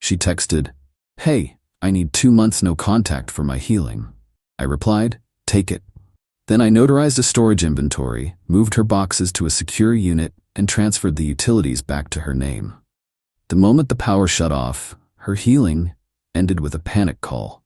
She texted, "Hey, I need 2 months no contact for my healing." I replied, "Take it." Then I notarized a storage inventory, moved her boxes to a secure unit, and transferred the utilities back to her name. The moment the power shut off, her healing ended with a panic call.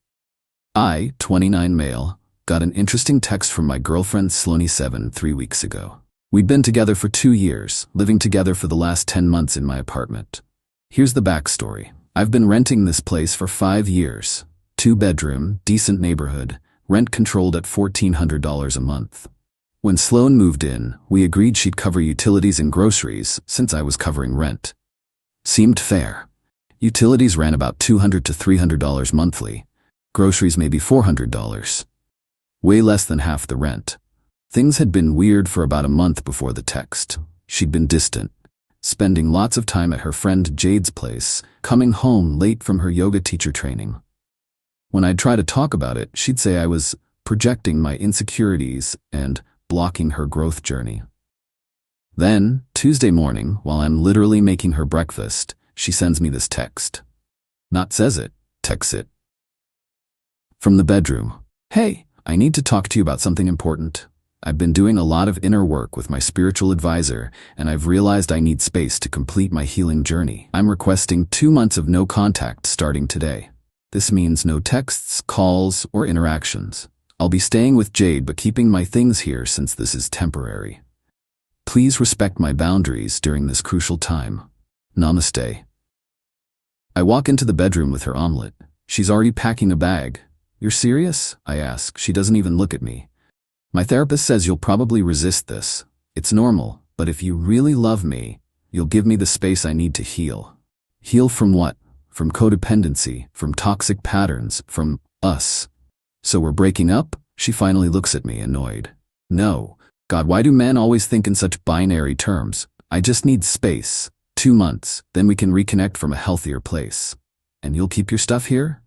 I, 29 male, got an interesting text from my girlfriend Sloanie7 3 weeks ago. We'd been together for 2 years, living together for the last 10 months in my apartment. Here's the backstory. I've been renting this place for 5 years. 2-bedroom, decent neighborhood, rent controlled at $1,400 a month. When Sloan moved in, we agreed she'd cover utilities and groceries since I was covering rent. Seemed fair. Utilities ran about $200 to $300 monthly. Groceries maybe $400. Way less than half the rent. Things had been weird for about a month before the text. She'd been distant, spending lots of time at her friend Jade's place, coming home late from her yoga teacher training. When I'd try to talk about it, she'd say I was projecting my insecurities and blocking her growth journey. Then, Tuesday morning, while I'm literally making her breakfast, she sends me this text. Not says it, texts it. From the bedroom. "Hey, I need to talk to you about something important. I've been doing a lot of inner work with my spiritual advisor, and I've realized I need space to complete my healing journey. I'm requesting 2 months of no contact starting today. This means no texts, calls, or interactions. I'll be staying with Jade but keeping my things here since this is temporary. Please respect my boundaries during this crucial time. Namaste." I walk into the bedroom with her omelet. She's already packing a bag. "You're serious?" I ask. She doesn't even look at me. "My therapist says you'll probably resist this. It's normal, but if you really love me, you'll give me the space I need to heal." Heal from what? From codependency, from toxic patterns, from us. "So we're breaking up?" She finally looks at me, annoyed. "No. God, why do men always think in such binary terms? I just need space. 2 months, then we can reconnect from a healthier place. And you'll keep your stuff here?"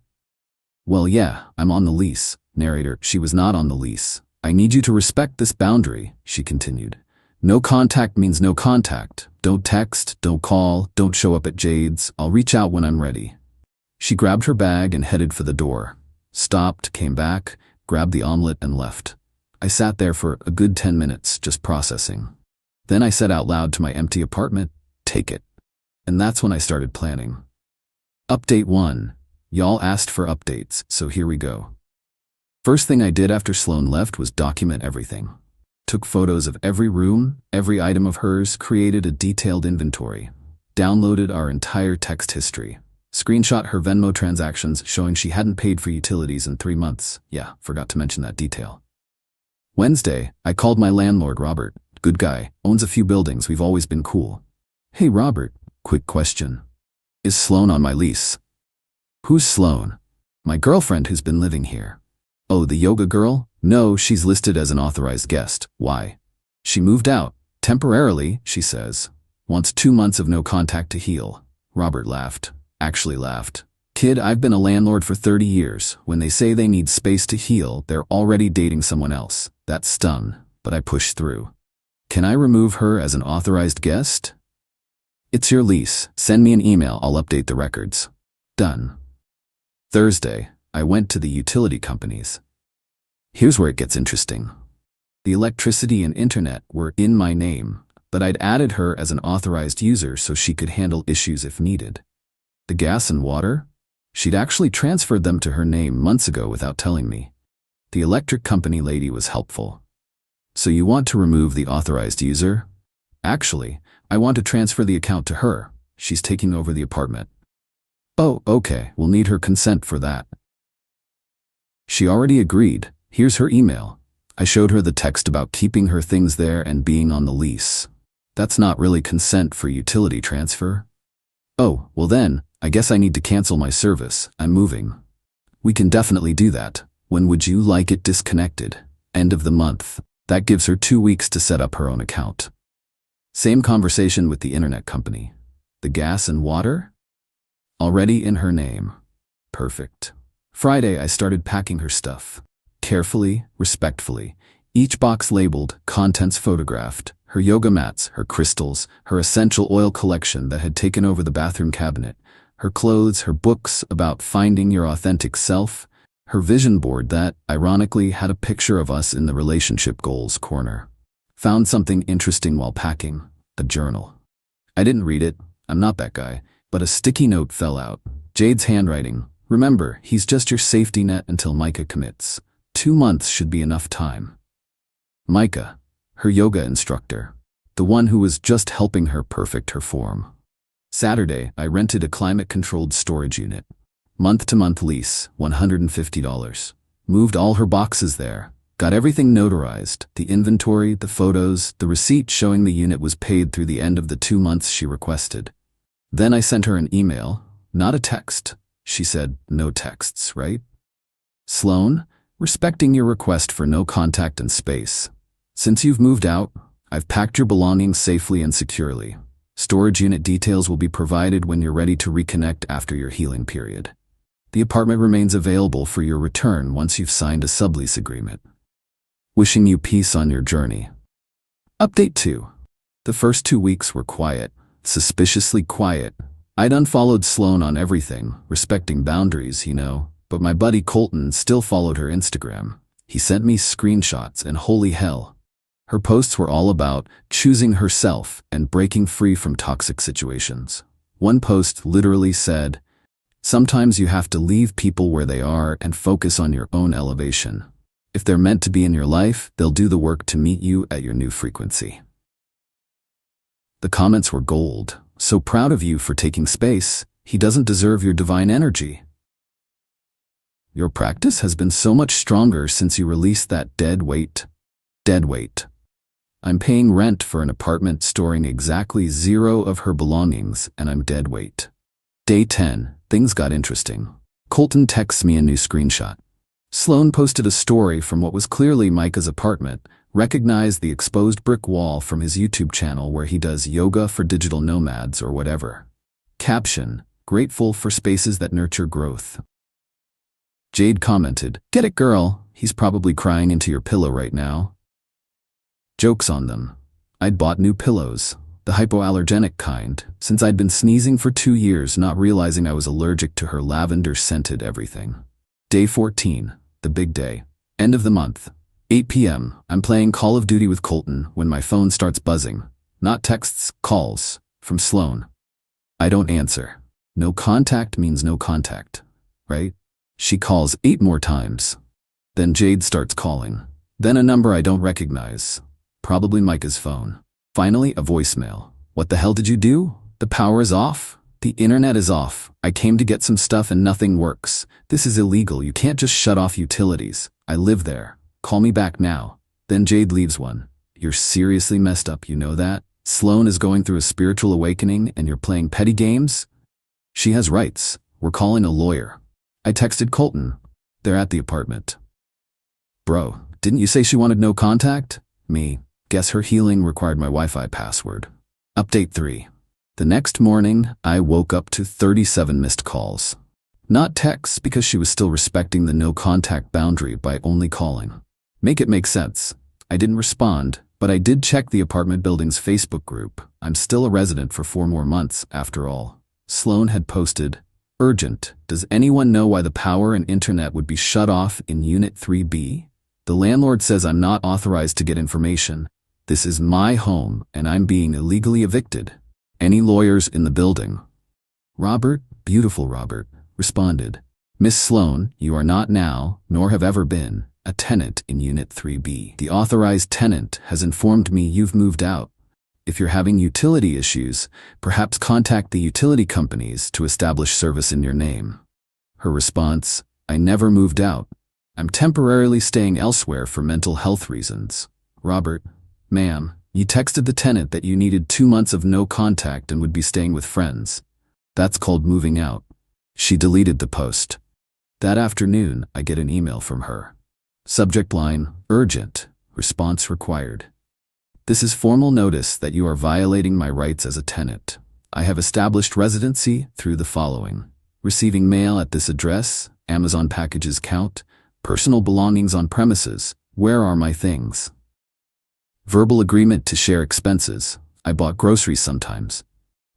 "Well, yeah, I'm on the lease." Narrator, she was not on the lease. "I need you to respect this boundary," she continued. "No contact means no contact. Don't text, don't call, don't show up at Jade's. I'll reach out when I'm ready." She grabbed her bag and headed for the door. Stopped, came back, grabbed the omelet and left. I sat there for a good 10 minutes, just processing. Then I said out loud to my empty apartment, "Take it." And that's when I started planning. Update 1. Y'all asked for updates, so here we go. First thing I did after Sloan left was document everything. Took photos of every room, every item of hers, created a detailed inventory. Downloaded our entire text history. Screenshot her Venmo transactions showing she hadn't paid for utilities in 3 months. Yeah, forgot to mention that detail. Wednesday, I called my landlord Robert. Good guy, owns a few buildings, we've always been cool. "Hey Robert, quick question. Is Sloan on my lease?" "Who's Sloan?" "My girlfriend who's been living here." "Oh, the yoga girl?" "No, she's listed as an authorized guest." "Why?" "She moved out. Temporarily," she says. "Wants 2 months of no contact to heal." Robert laughed. Actually laughed. "Kid, I've been a landlord for 30 years. When they say they need space to heal, they're already dating someone else." That stung, but I pushed through. "Can I remove her as an authorized guest?" "It's your lease. Send me an email, I'll update the records." Done. Thursday, I went to the utility companies. Here's where it gets interesting. The electricity and internet were in my name, but I'd added her as an authorized user so she could handle issues if needed. The gas and water? She'd actually transferred them to her name months ago without telling me. The electric company lady was helpful. "So you want to remove the authorized user?" "Actually, I want to transfer the account to her. She's taking over the apartment." "Oh, okay, we'll need her consent for that." She already agreed. Here's her email. I showed her the text about keeping her things there and being on the lease. That's not really consent for utility transfer. "Oh, well then, I guess I need to cancel my service. I'm moving." "We can definitely do that. When would you like it disconnected?" "End of the month." That gives her 2 weeks to set up her own account. Same conversation with the internet company. The gas and water? Already in her name. Perfect. Friday, I started packing her stuff. Carefully, respectfully. Each box labeled, contents photographed, her yoga mats, her crystals, her essential oil collection that had taken over the bathroom cabinet. her clothes, her books about finding your authentic self, her vision board that, ironically, had a picture of us in the relationship goals corner. Found something interesting while packing, a journal. I didn't read it, I'm not that guy, but a sticky note fell out. Jade's handwriting. Remember, he's just your safety net until Micah commits. 2 months should be enough time. Micah, her yoga instructor. The one who was just helping her perfect her form. Saturday, I rented a climate-controlled storage unit. Month-to-month lease, $150. Moved all her boxes there. Got everything notarized, the inventory, the photos, the receipt showing the unit was paid through the end of the 2 months she requested. Then I sent her an email, not a text. She said, no texts, right? Sloan, respecting your request for no contact and space. Since you've moved out, I've packed your belongings safely and securely. Storage unit details will be provided when you're ready to reconnect after your healing period. The apartment remains available for your return once you've signed a sublease agreement. Wishing you peace on your journey. Update 2. The first 2 weeks were quiet, suspiciously quiet. I'd unfollowed Sloan on everything, respecting boundaries, but my buddy Colton still followed her Instagram. He sent me screenshots and holy hell. Her posts were all about choosing herself and breaking free from toxic situations. One post literally said, sometimes you have to leave people where they are and focus on your own elevation. If they're meant to be in your life, they'll do the work to meet you at your new frequency. The comments were gold. So proud of you for taking space. He doesn't deserve your divine energy. Your practice has been so much stronger since you released that dead weight. Dead weight. I'm paying rent for an apartment storing exactly 0 of her belongings, and I'm dead weight. Day 10, things got interesting. Colton texts me a new screenshot. Sloan posted a story from what was clearly Micah's apartment, recognized the exposed brick wall from his YouTube channel where he does yoga for digital nomads or whatever. Caption, grateful for spaces that nurture growth. Jade commented, get it girl, he's probably crying into your pillow right now. Jokes on them. I'd bought new pillows, the hypoallergenic kind, since I'd been sneezing for 2 years not realizing I was allergic to her lavender-scented everything. Day 14, the big day. End of the month. 8 p.m., I'm playing Call of Duty with Colton when my phone starts buzzing. Not texts, calls, from Sloan. I don't answer. No contact means no contact, right? She calls 8 more times. Then Jade starts calling. Then a number I don't recognize. Probably Micah's phone. Finally, a voicemail. What the hell did you do? The power is off? The internet is off. I came to get some stuff and nothing works. This is illegal. You can't just shut off utilities. I live there. Call me back now. Then Jade leaves one. You're seriously messed up, you know that? Sloan is going through a spiritual awakening and you're playing petty games? She has rights. We're calling a lawyer. I texted Colton. They're at the apartment. Bro, didn't you say she wanted no contact? Me. Guess her healing required my Wi-Fi password. Update 3. The next morning, I woke up to 37 missed calls. Not texts because she was still respecting the no contact boundary by only calling. Make it make sense. I didn't respond, but I did check the apartment building's Facebook group. I'm still a resident for 4 more months, after all. Sloan had posted, urgent, does anyone know why the power and internet would be shut off in Unit 3B? The landlord says I'm not authorized to get information. This is my home and I'm being illegally evicted. Any lawyers in the building? Robert, beautiful Robert, responded. Miss Sloan, you are not now, nor have ever been, a tenant in Unit 3B. The authorized tenant has informed me you've moved out. If you're having utility issues, perhaps contact the utility companies to establish service in your name. Her response, I never moved out. I'm temporarily staying elsewhere for mental health reasons. Robert, ma'am, you texted the tenant that you needed 2 months of no contact and would be staying with friends. That's called moving out. She deleted the post. That afternoon, I get an email from her. Subject line, urgent, response required. This is formal notice that you are violating my rights as a tenant. I have established residency through the following. Receiving mail at this address, Amazon packages count, personal belongings on premises, where are my things? Verbal agreement to share expenses, I bought groceries sometimes.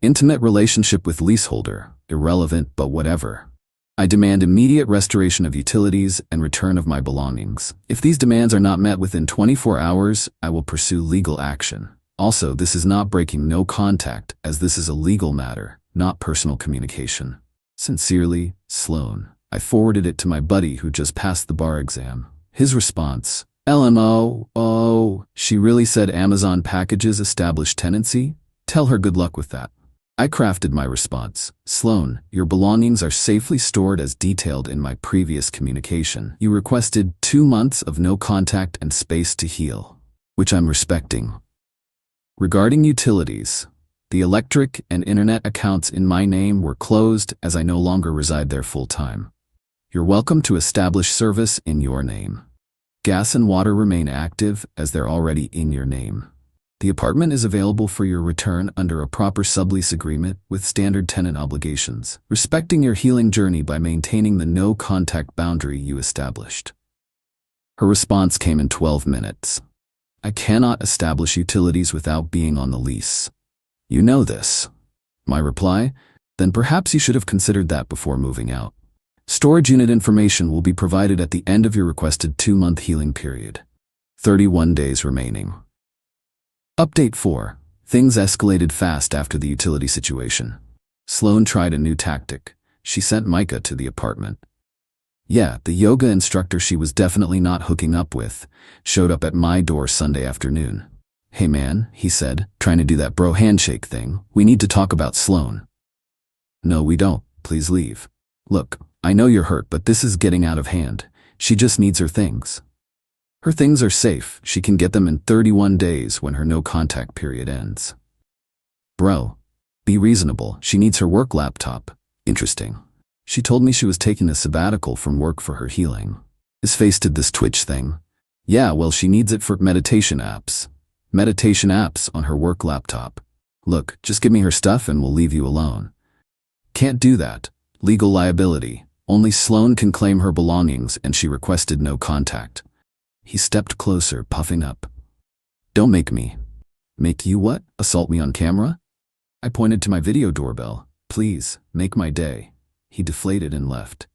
Intimate relationship with leaseholder, Irrelevant, but whatever. I demand immediate restoration of utilities and return of my belongings. If these demands are not met within 24 hours, I will pursue legal action. Also, this is not breaking no contact, as this is a legal matter, not personal communication. Sincerely, Sloan. I forwarded it to my buddy who just passed the bar exam. His response, LMO, oh, she really said Amazon packages establish tenancy? Tell her good luck with that. I crafted my response. Sloan, your belongings are safely stored as detailed in my previous communication. You requested 2 months of no contact and space to heal, which I'm respecting. Regarding utilities, the electric and internet accounts in my name were closed as I no longer reside there full-time. You're welcome to establish service in your name. Gas and water remain active as they're already in your name. The apartment is available for your return under a proper sublease agreement with standard tenant obligations, respecting your healing journey by maintaining the no-contact boundary you established. Her response came in 12 minutes. I cannot establish utilities without being on the lease. You know this. My reply, then perhaps you should have considered that before moving out. Storage unit information will be provided at the end of your requested 2-month healing period. 31 days remaining. Update 4. Things escalated fast after the utility situation. Sloan tried a new tactic. She sent Micah to the apartment. Yeah, the yoga instructor she was definitely not hooking up with showed up at my door Sunday afternoon. Hey man, he said, trying to do that bro handshake thing. We need to talk about Sloan. No, we don't. Please leave. Look, I know you're hurt, but this is getting out of hand. She just needs her things. Her things are safe. She can get them in 31 days when her no-contact period ends. Bro, be reasonable. She needs her work laptop. Interesting. She told me she was taking a sabbatical from work for her healing. His face did this twitch thing. Yeah, well, she needs it for meditation apps. Meditation apps on her work laptop. Look, just give me her stuff and we'll leave you alone. Can't do that. Legal liability. Only Sloan can claim her belongings, and she requested no contact. He stepped closer, puffing up. Don't make me. Make you what? Assault me on camera? I pointed to my video doorbell. Please, make my day. He deflated and left.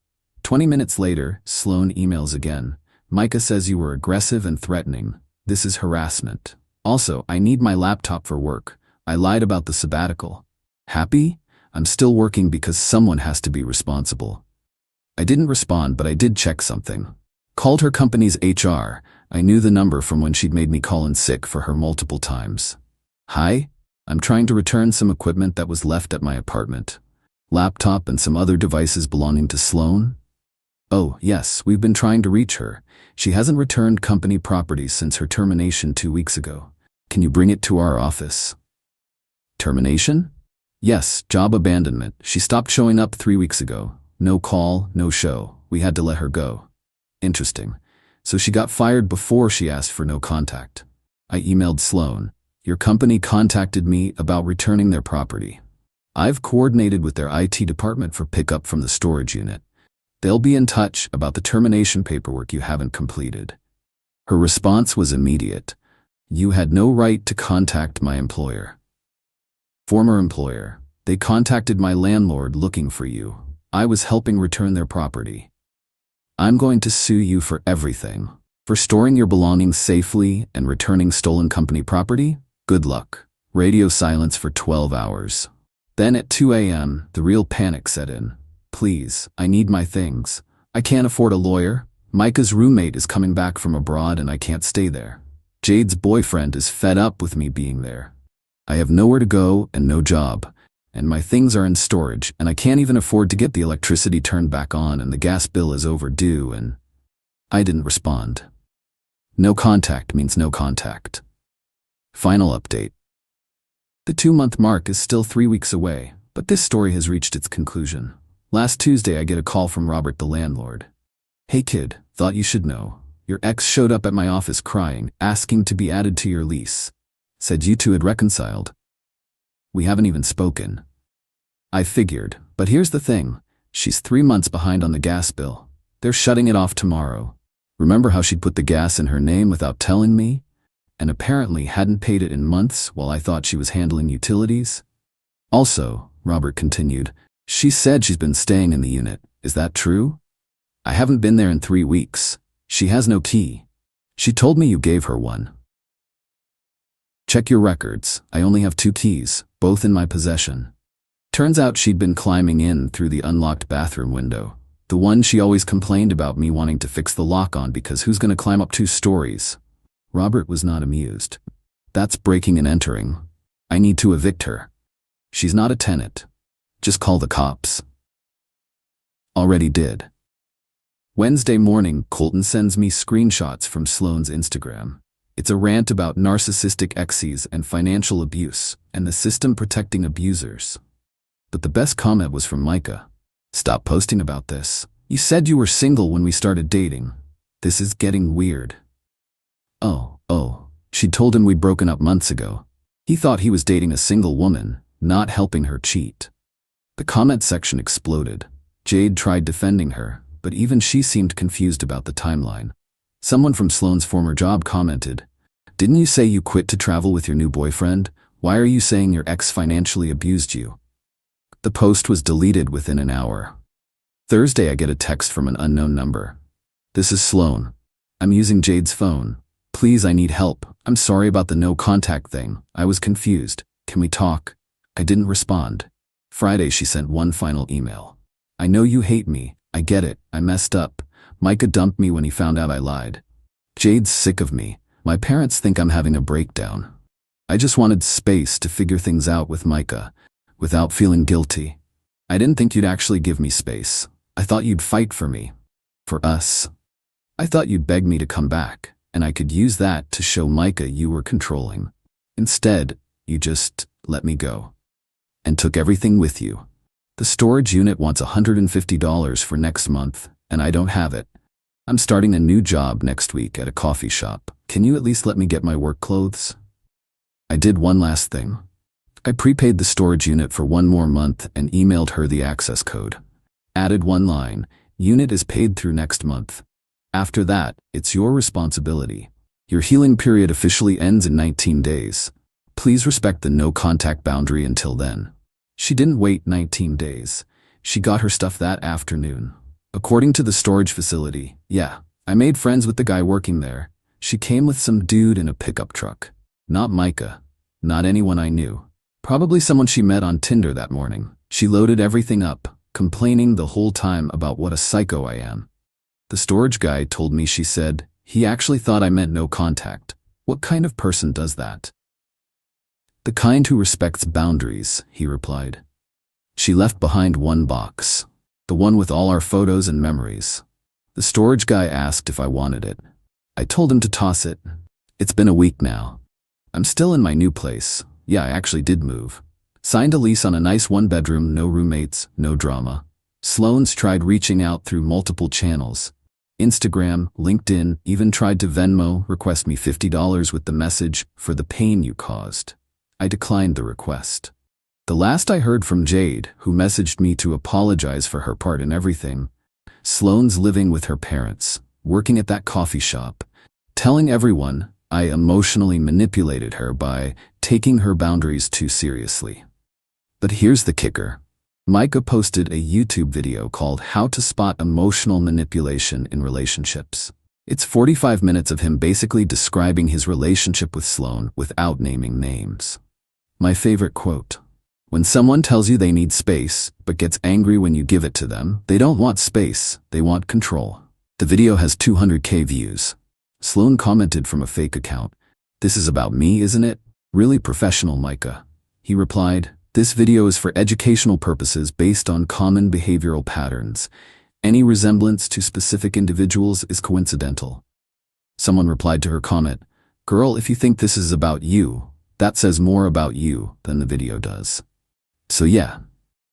20 minutes later, Sloan emails again. Micah says you were aggressive and threatening. This is harassment. Also, I need my laptop for work. I lied about the sabbatical. Happy? I'm still working because someone has to be responsible. I didn't respond, but I did check something. Called her company's HR. I knew the number from when she'd made me call in sick for her multiple times. Hi, I'm trying to return some equipment that was left at my apartment. Laptop and some other devices belonging to Sloan. Oh, yes, we've been trying to reach her. She hasn't returned company property since her termination 2 weeks ago. Can you bring it to our office? Termination? Yes, job abandonment. She stopped showing up 3 weeks ago. No call, no show. We had to let her go. Interesting. So she got fired before she asked for no contact. I emailed Sloan. Your company contacted me about returning their property. I've coordinated with their IT department for pickup from the storage unit. They'll be in touch about the termination paperwork you haven't completed. Her response was immediate. You had no right to contact my employer. Former employer. They contacted my landlord looking for you. I was helping return their property. I'm going to sue you for everything. For storing your belongings safely and returning stolen company property? Good luck. Radio silence for 12 hours. Then at 2 a.m., the real panic set in. Please, I need my things. I can't afford a lawyer. Micah's roommate is coming back from abroad and I can't stay there. Jade's boyfriend is fed up with me being there. I have nowhere to go and no job. And my things are in storage, and I can't even afford to get the electricity turned back on, and the gas bill is overdue, and I didn't respond. No contact means no contact. Final update. The 2-month mark is still 3 weeks away, but this story has reached its conclusion. Last Tuesday, I get a call from Robert, the landlord. Hey kid, thought you should know. Your ex showed up at my office crying, asking to be added to your lease. Said you two had reconciled. We haven't even spoken. I figured, but here's the thing. She's 3 months behind on the gas bill. They're shutting it off tomorrow. Remember how she'd put the gas in her name without telling me? And apparently hadn't paid it in months while I thought she was handling utilities? Also, Robert continued, She said she's been staying in the unit. Is that true? I haven't been there in 3 weeks. She has no key. She told me you gave her one. Check your records. I only have 2 keys, both in my possession. Turns out she'd been climbing in through the unlocked bathroom window. The one she always complained about me wanting to fix the lock on because who's gonna climb up 2 stories? Robert was not amused. That's breaking and entering. I need to evict her. She's not a tenant. Just call the cops. Already did. Wednesday morning, Colton sends me screenshots from Sloane's Instagram. It's a rant about narcissistic exes and financial abuse, and the system protecting abusers. But the best comment was from Micah. Stop posting about this. You said you were single when we started dating. This is getting weird. Oh, she told him we'd broken up months ago. He thought he was dating a single woman, not helping her cheat. The comment section exploded. Jade tried defending her, but even she seemed confused about the timeline. Someone from Sloane's former job commented, "Didn't you say you quit to travel with your new boyfriend? Why are you saying your ex financially abused you?" The post was deleted within an hour. Thursday, I get a text from an unknown number. "This is Sloane. I'm using Jade's phone. Please, I need help. I'm sorry about the no contact thing. I was confused. Can we talk?" I didn't respond. Friday, she sent one final email. "I know you hate me. I get it. I messed up. Micah dumped me when he found out I lied. Jade's sick of me. My parents think I'm having a breakdown. I just wanted space to figure things out with Micah, without feeling guilty. I didn't think you'd actually give me space. I thought you'd fight for me. For us. I thought you'd beg me to come back, and I could use that to show Micah you were controlling. Instead, you just let me go. And took everything with you. The storage unit wants $150 for next month, and I don't have it. I'm starting a new job next week at a coffee shop. Can you at least let me get my work clothes?" I did one last thing. I prepaid the storage unit for 1 more month and emailed her the access code. Added one line, "Unit is paid through next month. After that, it's your responsibility. Your healing period officially ends in 19 days. Please respect the no-contact boundary until then." She didn't wait 19 days. She got her stuff that afternoon. According to the storage facility, I made friends with the guy working there. She came with some dude in a pickup truck. Not Micah. Not anyone I knew. Probably someone she met on Tinder that morning. She loaded everything up, complaining the whole time about what a psycho I am. The storage guy told me she said, he actually thought I meant no contact. What kind of person does that? "The kind who respects boundaries," he replied. She left behind one box. The one with all our photos and memories. The storage guy asked if I wanted it. I told him to toss it. It's been a week now. I'm still in my new place. I actually did move. Signed a lease on a nice 1-bedroom, no roommates, no drama. Sloane's tried reaching out through multiple channels. Instagram, LinkedIn, even tried to Venmo, request me $50 with the message, "For the pain you caused." I declined the request. The last I heard from Jade, who messaged me to apologize for her part in everything, Sloane's living with her parents, working at that coffee shop, telling everyone I emotionally manipulated her by taking her boundaries too seriously. But here's the kicker. Micah posted a YouTube video called "How to Spot Emotional Manipulation in Relationships." It's 45 minutes of him basically describing his relationship with Sloane without naming names. My favorite quote: "When someone tells you they need space, but gets angry when you give it to them, they don't want space, they want control." The video has 200K views. Sloane commented from a fake account, "This is about me, isn't it? Really professional, Micah." He replied, "This video is for educational purposes based on common behavioral patterns. Any resemblance to specific individuals is coincidental." Someone replied to her comment, "Girl, if you think this is about you, that says more about you than the video does." So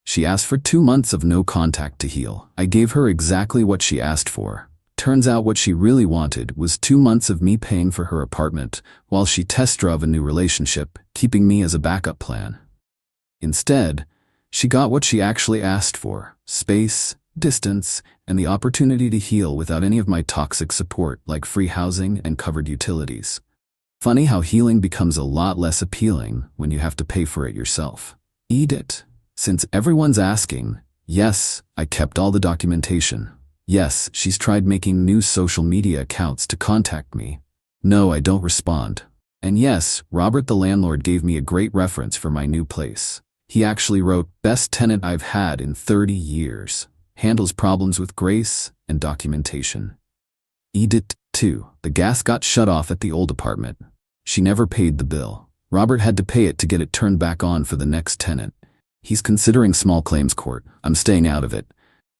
she asked for 2 months of no contact to heal. I gave her exactly what she asked for. Turns out what she really wanted was 2 months of me paying for her apartment while she test drove a new relationship, keeping me as a backup plan. Instead, she got what she actually asked for: space, distance, and the opportunity to heal without any of my toxic support like free housing and covered utilities. Funny how healing becomes a lot less appealing when you have to pay for it yourself. Eat it. Since everyone's asking, yes, I kept all the documentation. Yes, she's tried making new social media accounts to contact me. No, I don't respond. And yes, Robert the landlord gave me a great reference for my new place. He actually wrote, best tenant I've had in 30 years. Handles problems with grace and documentation. Edit 2. The gas got shut off at the old apartment. She never paid the bill. Robert had to pay it to get it turned back on for the next tenant. He's considering small claims court. I'm staying out of it.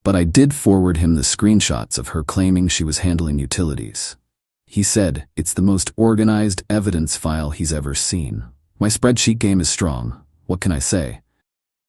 But I did forward him the screenshots of her claiming she was handling utilities. He said it's the most organized evidence file he's ever seen. My spreadsheet game is strong. What can I say?